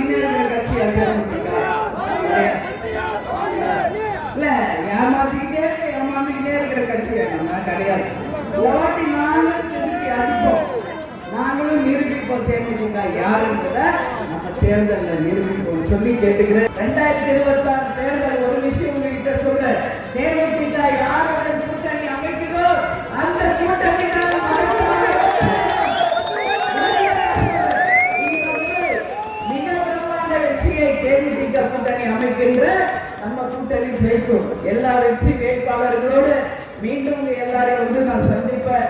ஏமாத்தினே இருக்கிற கட்சி தேமுதிக. இல்ல ஏமாத்திக்கிட்டே இருக்கிற கட்சி நம்ம கிடையாது. ஓட்டினாலும் திருப்பி அடிப்போம், நாங்களும் நிரூபிப்போம் தேமுதிக யாருன்றத நம்ம தேர்தலில் நிரூபிப்போம் சொல்லி கேட்டுக்கிறேன். 2026 தேர்தல் ஒரு விஷயம் உங்ககிட்ட சொல்ல, தேமுதிக யாருடன் கூட்டணி அமைக்குதோ அந்த கூட்டணி தான் மிக பிரமாண்ட வெற்றியை தேமுதிக கூட்டணி அமைக்கின்ற நம்ம கூட்டணி ஜெயிக்கும். எல்லா வெற்றி வேட்பாளர்களோடு மீண்டும் எல்லாரையும் நான் சந்திப்பேன்.